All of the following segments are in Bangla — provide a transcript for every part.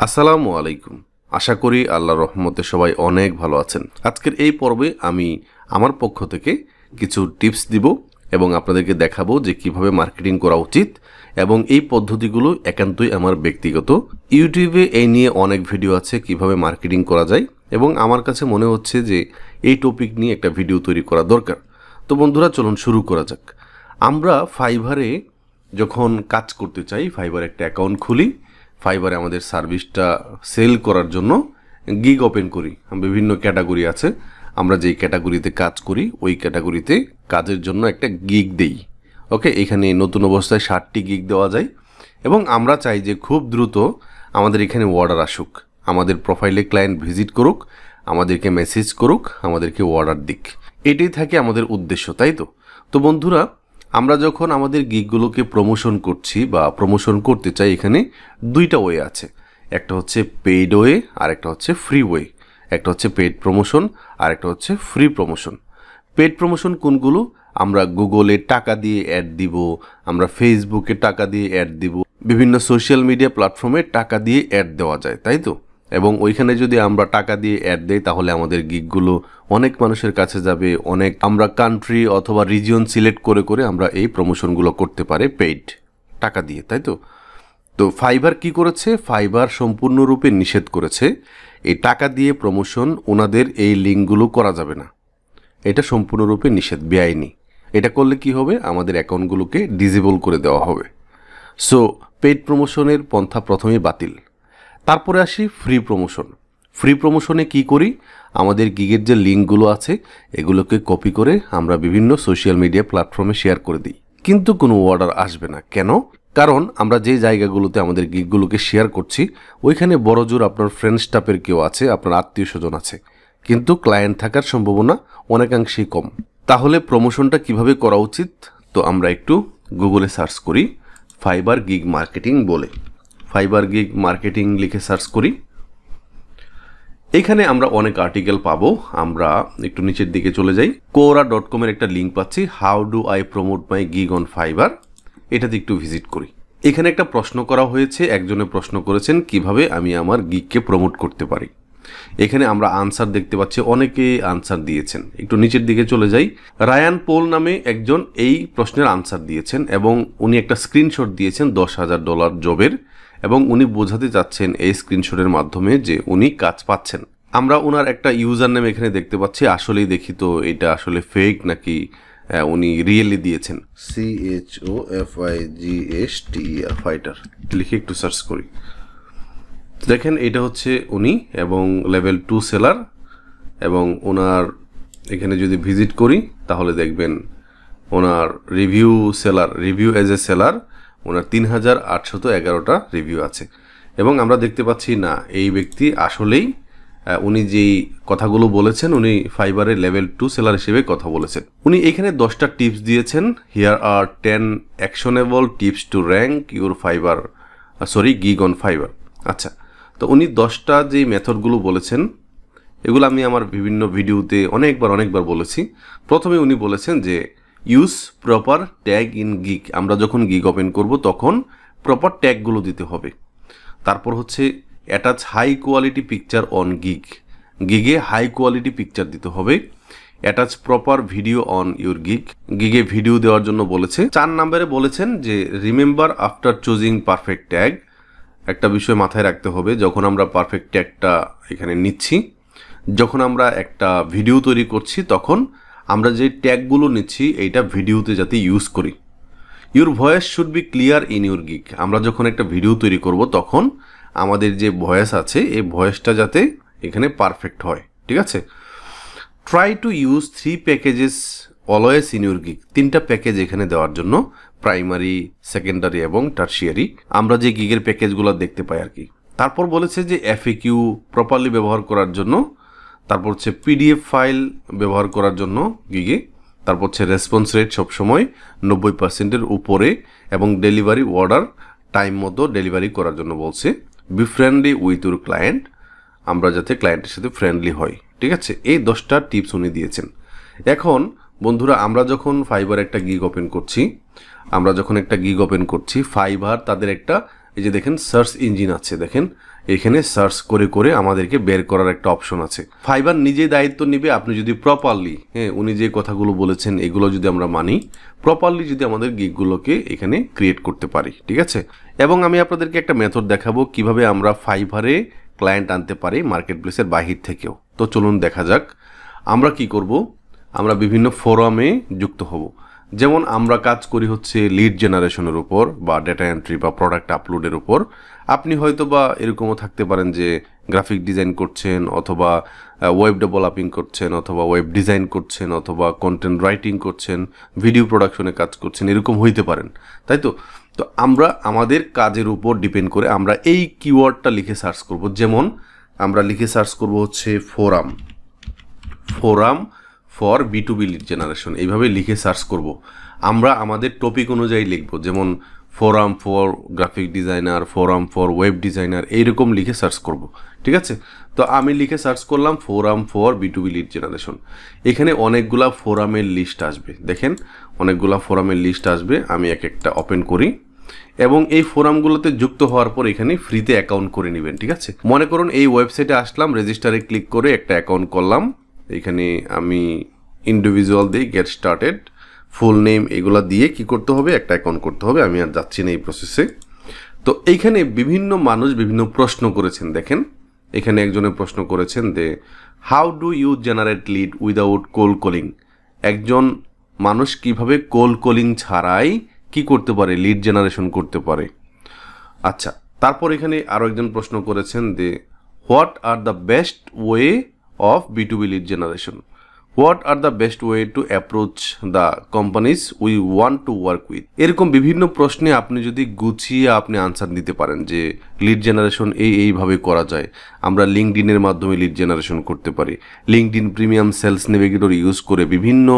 আসসালামু আলাইকুম। আশা করি আল্লাহর রহমতে সবাই অনেক ভালো আছেন। আজকের এই পর্বে আমি আমার পক্ষ থেকে কিছু টিপস দিব এবং আপনাদেরকে দেখাবো যে কিভাবে মার্কেটিং করা উচিত, এবং এই পদ্ধতিগুলো একান্তই আমার ব্যক্তিগত। ইউটিউবে এই নিয়ে অনেক ভিডিও আছে কিভাবে মার্কেটিং করা যায়, এবং আমার কাছে মনে হচ্ছে যে এই টপিক নিয়ে একটা ভিডিও তৈরি করা দরকার। তো বন্ধুরা, চলুন শুরু করা যাক। আমরা ফাইবারে যখন কাজ করতে চাই, ফাইবার একটা অ্যাকাউন্ট খুলি, ফাইবারে আমাদের সার্ভিসটা সেল করার জন্য গিগ ওপেন করি। বিভিন্ন ক্যাটাগরি আছে, আমরা যেই ক্যাটাগরিতে কাজ করি ওই ক্যাটাগরিতে কাজের জন্য একটা গিগ দেই। ওকে, এখানে নতুন অবস্থায় 60টি গিগ দেওয়া যায়, এবং আমরা চাই যে খুব দ্রুত আমাদের এখানে অর্ডার আসুক, আমাদের প্রোফাইলে ক্লায়েন্ট ভিজিট করুক, আমাদেরকে মেসেজ করুক, আমাদেরকে অর্ডার দিক। এটাই থাকে আমাদের উদ্দেশ্য, তাই তো? তো বন্ধুরা, আমরা যখন আমাদের গিগগুলোকে প্রমোশন করছি বা প্রমোশন করতে চাই, এখানে দুইটা ওয়ে আছে। একটা হচ্ছে পেইড ওয়ে আর একটা হচ্ছে ফ্রি ওয়ে। একটা হচ্ছে পেইড প্রমোশন আর একটা হচ্ছে ফ্রি প্রমোশন। পেইড প্রমোশন কোনগুলো? আমরা গুগলে টাকা দিয়ে অ্যাড দিব, আমরা ফেসবুকে টাকা দিয়ে অ্যাড দিব, বিভিন্ন সোশ্যাল মিডিয়া প্ল্যাটফর্মে টাকা দিয়ে অ্যাড দেওয়া যায়, তাই তো? এবং ওইখানে যদি আমরা টাকা দিয়ে অ্যাড দেই তাহলে আমাদের গিগগুলো অনেক মানুষের কাছে যাবে, অনেক আমরা কান্ট্রি অথবা রিজিয়ন সিলেক্ট করে করে আমরা এই প্রমোশনগুলো করতে পারি পেইড টাকা দিয়ে, তাই তো? তো ফাইবার কি করেছে? ফাইবার সম্পূর্ণরূপে নিষেধ করেছে এই টাকা দিয়ে প্রমোশন, ওনাদের এই লিঙ্কগুলো করা যাবে না। এটা সম্পূর্ণরূপে নিষেধ, বেআইনি। এটা করলে কি হবে? আমাদের অ্যাকাউন্টগুলোকে ডিসেবল করে দেওয়া হবে। সো পেইড প্রমোশনের পন্থা প্রথমেই বাতিল। তারপরে আসি ফ্রি প্রমোশন। ফ্রি প্রমোশনে কি করি? আমাদের গিগের যে লিঙ্কগুলো আছে এগুলোকে কপি করে আমরা বিভিন্ন সোশ্যাল মিডিয়া প্ল্যাটফর্মে শেয়ার করে দিই, কিন্তু কোনো অর্ডার আসবে না। কেন? কারণ আমরা যে জায়গাগুলোতে আমাদের গিগগুলোকে শেয়ার করছি ওইখানে বড়জোর আপনার ফ্রেন্ড স্টাফের কেউ আছে, আপনার আত্মীয় স্বজন আছে, কিন্তু ক্লায়েন্ট থাকার সম্ভাবনা অনেকাংশেই কম। তাহলে প্রমোশনটা কিভাবে করা উচিত? তো আমরা একটু গুগলে সার্চ করি ফাইবার গিগ মার্কেটিং বলে। ফাইবার গিগ মার্কেটিং লিখে সার্চ করি। এখানে আমরা অনেক আর্টিকেল পাবো। আমরা একটু নিচের দিকে চলে যাই, quora.com এর একটা লিঙ্ক পাচ্ছি, how do I promote my gig on fibre. এটাতে একটু ভিজিট করি। এখানে একটা প্রশ্ন করা হয়েছে, একজনে প্রশ্ন করেছেন কিভাবে আমি আমার গিগকে প্রমোট করতে পারি। এখানে আমরা আনসার দেখতে পাচ্ছি, অনেকে আনসার দিয়েছেন। একটু নিচের দিকে চলে যাই। রায়ান পোল নামে একজন এই প্রশ্নের আনসার দিয়েছেন, এবং উনি একটা স্ক্রিনশট দিয়েছেন $10,000 জবের, এবং উনি বোঝাতে চাচ্ছেন এই স্ক্রিনশটের মাধ্যমে যে উনি কাজ পাচ্ছেন। আমরা ওনার একটা ইউজার নেম এখানে দেখতে পাচ্ছি। আসলেই দেখি তো এটা আসলে ফেক নাকি উনি রিয়েলি দিয়েছেন। CHOFIGSTER ফাইটার লিখে একটু সার্চ করি। দেখেন এটা হচ্ছে উনি, এবং লেভেল 2 সেলার, এবং ওনার এখানে যদি ভিজিট করি তাহলে দেখবেন ওনার review seller, review as a seller ওনার 3,811টা রিভিউ আছে। এবং আমরা দেখতে পাচ্ছি না এই ব্যক্তি আসলেই উনি যেই কথাগুলো বলেছেন, উনি ফাইবারে লেভেল 2 সেলার হিসেবে কথা বলেছেন। উনি এখানে 10টা টিপস দিয়েছেন। Here are 10 actionable tips to rank your Fiverr gig on Fiverr. আচ্ছা, তো উনি 10টা যে মেথডগুলো বলেছেন এগুলো আমি আমার বিভিন্ন ভিডিওতে অনেকবার বলেছি। প্রথমে উনি বলেছেন যে use proper tag in gig. আমরা যখন গিগ ওপেন করব তখন প্রপার ট্যাগগুলো দিতে হবে। তারপর হচ্ছে attach high quality picture on gig. গিগে হাই কোয়ালিটি পিকচার দিতে হবে। Attach proper video on your gig. গিগে ভিডিও দেওয়ার জন্য বলেছে। 4 নম্বরে বলেছেন যে remember after choosing perfect tag. একটা বিষয় মাথায় রাখতে হবে, যখন আমরা পারফেক্ট ট্যাগটা এখানে নিচ্ছি, যখন আমরা একটা ভিডিও তৈরি করছি, তখন আমরা যে ট্যাগগুলো নিচ্ছি এইটা ভিডিওতে যাতে ইউজ করি। Your voice should be clear in your gig. আমরা যখন একটা ভিডিও তৈরি করব তখন আমাদের যে ভয়েস আছে এই ভয়েসটা যাতে এখানে পারফেক্ট হয়, ঠিক আছে? Try to use 3 packages always in your gig. 3টা প্যাকেজ এখানে দেওয়ার জন্য, প্রাইমারি, সেকেন্ডারি এবং টার্সিয়ারি, আমরা যে গিগের প্যাকেজগুলো দেখতে পাই আর কি। তারপর বলেছে যে FAQ প্রপারলি ব্যবহার করার জন্য, তারপর হচ্ছে PDF ফাইল ব্যবহার করার জন্য গিগে, তারপর হচ্ছে রেসপন্স রেট সবসময় 90%-এর উপরে, এবং ডেলিভারি অর্ডার টাইম মতো ডেলিভারি করার জন্য বলছে। B friendly with your client. আমরা যাতে ক্লায়েন্টের সাথে ফ্রেন্ডলি হয়, ঠিক আছে? এই 10টা টিপস উনি দিয়েছেন। এখন বন্ধুরা, আমরা যখন ফাইবার একটা গিগ ওপেন করছি, ফাইবার তাদের একটা, এই যে দেখেন সার্চ ইঞ্জিন আছে, দেখেন এখানে সার্চ করে করে আমাদেরকে বের করার একটা অপশন আছে। ফাইবার নিজেই দায়িত্ব নিবে, আপনি যদি প্রপারলি, উনি যে কথাগুলো বলেছেন এগুলো যদি আমরা মানি, প্রপারলি যদি আমাদের গিগগুলোকে এখানে ক্রিয়েট করতে পারি, ঠিক আছে। এবং আমি আপনাদেরকে একটা মেথড দেখাবো কিভাবে আমরা ফাইবারে ক্লায়েন্ট আনতে পারি মার্কেট প্লেসের বাহির থেকেও। তো চলুন দেখা যাক। আমরা কি করব, আমরা বিভিন্ন ফোরামে যুক্ত হব। যেমন আমরা কাজ করি হচ্ছে লিড জেনারেশনের উপর বা ডেটা এন্ট্রি বা প্রোডাক্ট আপলোডের উপর। আপনি হয়তো বা এরকমও থাকতে পারেন যে গ্রাফিক ডিজাইন করছেন, অথবা ওয়েব ডেভেলপিং করছেন, অথবা ওয়েব ডিজাইন করছেন, অথবা কন্টেন্ট রাইটিং করছেন, ভিডিও প্রোডাকশনে কাজ করছেন, এরকম হইতে পারেন, তাই তো। তো আমরা আমাদের কাজের উপর ডিপেন্ড করে আমরা এই কিওয়ার্ডটা লিখে সার্চ করব। যেমন আমরা লিখে সার্চ করব হচ্ছে forum for B2B lead generation, এইভাবে লিখে সার্চ করব। আমরা আমাদের টপিক অনুযায়ী লিখব, যেমন forum for graphic designer, forum for web designer, এইরকম লিখে সার্চ করব, ঠিক আছে। তো আমি লিখে সার্চ করলাম forum for B2B lead generation. এখানে অনেকগুলা ফোরামের লিস্ট আসবে, দেখেন অনেকগুলা ফোরামের লিস্ট আসবে। আমি এক একটা ওপেন করি এবং এই ফোরামগুলোতে যুক্ত হওয়ার পর এখানে ফ্রিতে অ্যাকাউন্ট করে নেবেন, ঠিক আছে। মনে করুন এই ওয়েবসাইটে আসলাম, রেজিস্টারে ক্লিক করে একটা অ্যাকাউন্ট করলাম। এখানে আমি ইন্ডিভিজুয়াল দিই, গেট স্টার্টেড, ফুল নেম, এগুলো দিয়ে কি করতে হবে, একটা অ্যাকাউন্ট করতে হবে। আমি আর যাচ্ছি না এই প্রসেসে। তো এইখানে বিভিন্ন মানুষ বিভিন্ন প্রশ্ন করেছেন, দেখেন এখানে একজনের প্রশ্ন করেছেন যে how do you generate lead without cold calling. একজন মানুষ কিভাবে কোল্ড কলিং ছাড়াই কি করতে পারে, লিড জেনারেশন করতে পারে। আচ্ছা, তারপর এখানে আরও একজন প্রশ্ন করেছেন যে what are the best way of B2B lead generation. What are the best way to approach the companies we want to work with? এরকম বিভিন্ন প্রশ্নে আপনি যদি গুছিয়ে আপনি আনসার দিতে পারেন যে লিড জেনারেশন এইভাবে করা যায়। আমরা লিঙ্কডইনের মাধ্যমে লিড জেনারেশন করতে পারি। LinkedIn premium sales navigator use করে বিভিন্ন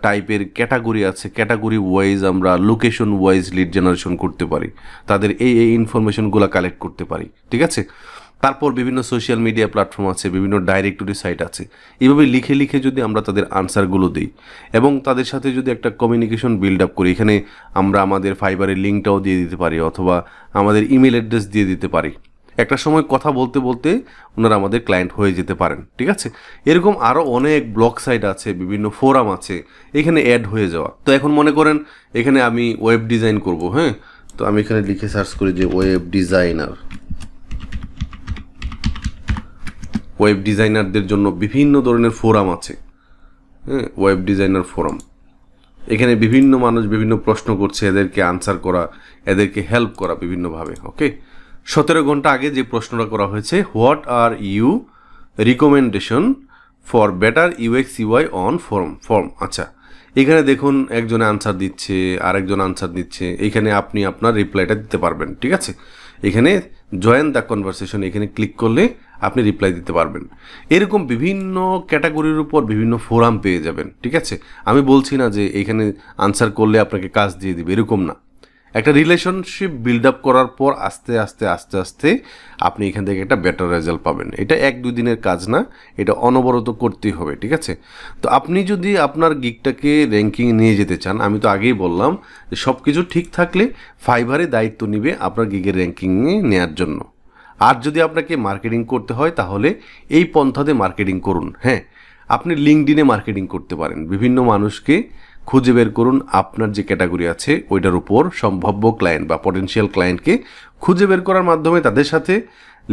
টাইপের ক্যাটাগরি আছে, ক্যাটাগরি ওয়াইজ আমরা লোকেশন ওয়াইজ লিড জেনারেশন করতে পারি। তাদের এই ইনফরমেশনগুলো কালেক্ট করতে পারি, ঠিক আছে। তারপর বিভিন্ন সোশ্যাল মিডিয়া প্ল্যাটফর্ম আছে, বিভিন্ন ডাইরেক্টরি সাইট আছে। এইভাবে লিখে লিখে যদি আমরা তাদের আনসারগুলো দিই এবং তাদের সাথে যদি একটা কমিউনিকেশন বিল্ড আপ করি, এখানে আমরা আমাদের ফাইবারের লিঙ্কটাও দিয়ে দিতে পারি, অথবা আমাদের ইমেল অ্যাড্রেস দিয়ে দিতে পারি। একটা সময় কথা বলতে বলতে ওনারা আমাদের ক্লায়েন্ট হয়ে যেতে পারেন, ঠিক আছে। এরকম আরও অনেক ব্লগ সাইট আছে, বিভিন্ন ফোরাম আছে, এখানে অ্যাড হয়ে যাওয়া। তো এখন মনে করেন এখানে আমি ওয়েব ডিজাইন করব, তো আমি এখানে লিখে সার্চ করি যে ওয়েব ডিজাইনারদের জন্য বিভিন্ন ধরনের ফোরাম আছে, ওয়েব ডিজাইনার ফোরাম। এখানে বিভিন্ন মানুষ বিভিন্ন প্রশ্ন করছে, এদেরকে আনসার করা, এদেরকে হেল্প করা বিভিন্নভাবে। ওকে, 17 ঘন্টা আগে যে প্রশ্নটা করা হয়েছে, what are you recommendation for better UX UI on form. আচ্ছা, এখানে দেখুন একজনে আনসার দিচ্ছে, আরেকজন আনসার দিচ্ছে। এখানে আপনি আপনার রিপ্লাইটা দিতে পারবেন, ঠিক আছে। এখানে জয়েন দ্য কনভারসেশন, এখানে ক্লিক করলে আপনি রিপ্লাই দিতে পারবেন। এরকম বিভিন্ন ক্যাটাগরির উপর বিভিন্ন ফোরাম পেয়ে যাবেন, ঠিক আছে। আমি বলছি না যে এখানে আনসার করলে আপনাকে কাজ দিয়ে দিবে, এরকম না। একটা রিলেশনশিপ বিল্ড আপ করার পর আস্তে আস্তে আস্তে আস্তে আপনি এখান থেকে একটা বেটার রেজাল্ট পাবেন। এটা 1-2 দিনের কাজ না, এটা অনবরত করতেই হবে, ঠিক আছে। তো আপনি যদি আপনার গিগটাকে র্যাঙ্কিং নিয়ে যেতে চান, আমি তো আগেই বললাম যে সব কিছু ঠিক থাকলে ফাইবারে দায়িত্ব নিবে আপনার গিগের র্যাঙ্কিংয়ে নেওয়ার জন্য। আর যদি আপনাকে মার্কেটিং করতে হয় তাহলে এই পন্থাতে মার্কেটিং করুন। আপনি লিঙ্কডইনে মার্কেটিং করতে পারেন, বিভিন্ন মানুষকে খুঁজে বের করুন, আপনার যে ক্যাটাগরি আছে ওইটার উপর সম্ভাব্য ক্লায়েন্ট বা পটেনশিয়াল ক্লায়েন্টকে খুঁজে বের করার মাধ্যমে তাদের সাথে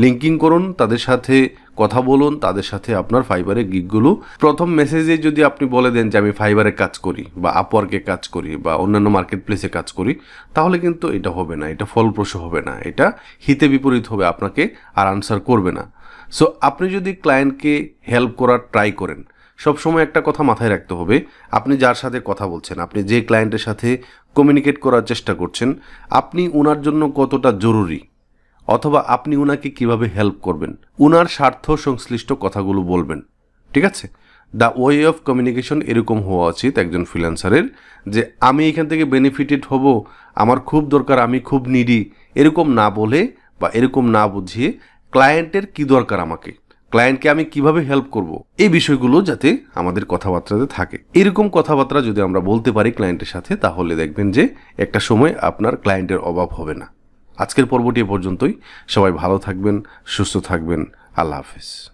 লিঙ্কিং করুন, তাদের সাথে কথা বলুন, তাদের সাথে আপনার ফাইবারের গিগগুলো প্রথম মেসেজে যদি আপনি বলে দেন যে আমি ফাইবারে কাজ করি বা আপওয়ার্কে কাজ করি বা অন্যান্য মার্কেট প্লেসে কাজ করি, তাহলে কিন্তু এটা হবে না, এটা ফলপ্রসূ হবে না, এটা হিতে বিপরীত হবে, আপনাকে আর আনসার করবে না। সো আপনি যদি ক্লায়েন্টকে হেল্প করার ট্রাই করেন, সবসময় একটা কথা মাথায় রাখতে হবে, আপনি যার সাথে কথা বলছেন, আপনি যে ক্লায়েন্টের সাথে কমিউনিকেট করার চেষ্টা করছেন, আপনি ওনার জন্য কতটা জরুরি, অথবা আপনি ওনাকে কিভাবে হেল্প করবেন, ওনার স্বার্থ সংশ্লিষ্ট কথাগুলো বলবেন, ঠিক আছে। দ্য ওয়ে অফ কমিউনিকেশন এরকম হওয়া উচিত একজন ফ্রিল্যান্সারের, যে আমি এখান থেকে বেনিফিটেড হব, আমার খুব দরকার, আমি খুব নিডি, এরকম না বলে বা এরকম না বুঝিয়ে ক্লায়েন্টের কি দরকার, আমাকে ক্লায়েন্টকে আমি কিভাবে হেল্প করব, এই বিষয়গুলো যাতে আমাদের কথাবার্তাতে থাকে। এরকম কথাবার্তা যদি আমরা বলতে পারি ক্লায়েন্টের সাথে, তাহলে দেখবেন যে একটা সময় আপনার ক্লায়েন্টের অভাব হবে না। আজকের পর্বটি এ পর্যন্তই। সবাই ভালো থাকবেন, সুস্থ থাকবেন। আল্লাহ হাফিজ।